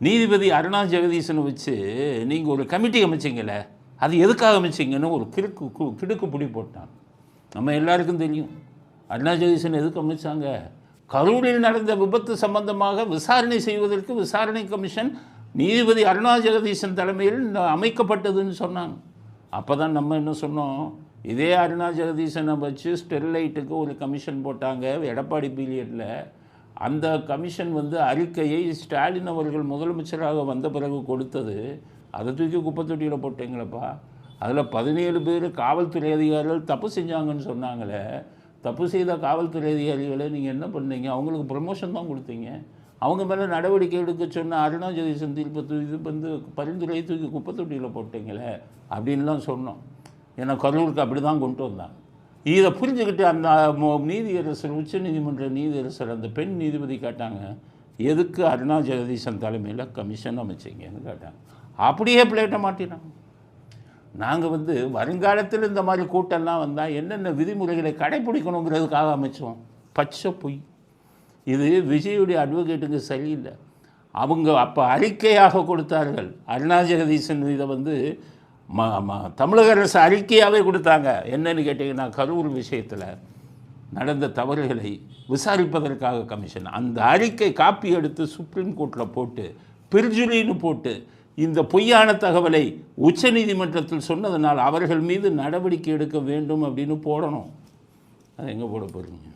நீதிபதி அருணா ஜெகதீசனை வச்சு நீங்கள் ஒரு கமிட்டி அமைச்சிங்களே, அது எதுக்காக அமைச்சிங்கன்னு ஒரு கிடுக்கு பிடி போட்டான். நம்ம எல்லாருக்கும் தெரியும் அருணா ஜெகதீசன் எதுக்கு அமைச்சாங்க. கரூரில் நடந்த விபத்து சம்பந்தமாக விசாரணை செய்வதற்கு விசாரணை கமிஷன் நீதிபதி அருணா ஜெகதீசன் தலைமையில் அமைக்கப்பட்டதுன்னு சொன்னாங்க. அப்போ தான் நம்ம என்ன சொன்னோம், இதே அருணா ஜெகதீசனை வச்சு ஸ்டெர்லைட்டுக்கு ஒரு கமிஷன் போட்டாங்க எடப்பாடி பீரியடில். அந்த கமிஷன் அறிக்கையை ஸ்டாலின் அவர்கள் முதலமைச்சராக வந்த பிறகு கொடுத்தது. அதை தூக்கி குப்பைத்தொட்டியில் போட்டீங்களப்பா. அதில் 17 பேர் காவல்துறை அதிகாரிகள் தப்பு செஞ்சாங்கன்னு சொன்னாங்களே. தப்பு செய்த காவல்துறை அதிகாரிகளை நீங்கள் என்ன பண்ணீங்க? அவங்களுக்கு ப்ரமோஷன் தான் கொடுத்தீங்க. அவங்க மேலே நடவடிக்கை எடுக்க சொன்ன அருணா ஜெகதீசன் தீர்ப்பு இது பரிந்துரை தூக்கி குப்பைத்தொட்டியில் போட்டீங்களே அப்படின்லாம் சொன்னோம். ஏன்னா கரூருக்கு அப்படி தான் கொண்டு வந்தாங்க. இதை புரிஞ்சுக்கிட்டு அந்த நீதியரசர், உச்சநீதிமன்ற நீதியரசர், அந்த பெண் நீதிபதி கேட்டாங்க, எதுக்கு அருணா ஜெகதீசன் தலைமையில் கமிஷன் அமைச்சிங்கன்னு கேட்டாங்க. அப்படியே பிளேட்டை மாட்டினாங்க. நாங்கள் வருங்காலத்தில் இந்த மாதிரி கூட்டம்லாம் வந்தால் என்னென்ன விதிமுறைகளை கடைப்பிடிக்கணுங்கிறதுக்காக அமைச்சோம். பச்சை பொய். இது விஜயுடைய அட்வொகேட்டுக்கு சரியில்லை. அவங்க அப்போ அறிக்கையாக கொடுத்தார்கள். அருணா ஜெகதீசன் இதை தமிழக அரசு அறிக்கையாகவே கொடுத்தாங்க. என்னன்னு கேட்டிங்கன்னா, கரூர் விஷயத்தில் நடந்த தவறுகளை விசாரிப்பதற்காக கமிஷன். அந்த அறிக்கை காப்பி எடுத்து சுப்ரீம் கோர்ட்டில் போட்டு பிரிஜுரின்னு போட்டு இந்த பொய்யான தகவலை உச்சநீதிமன்றத்தில் சொன்னதனால் அவர்கள் மீது நடவடிக்கை எடுக்க வேண்டும் அப்படின்னு போடணும். அது எங்கே போட போகிறீங்க?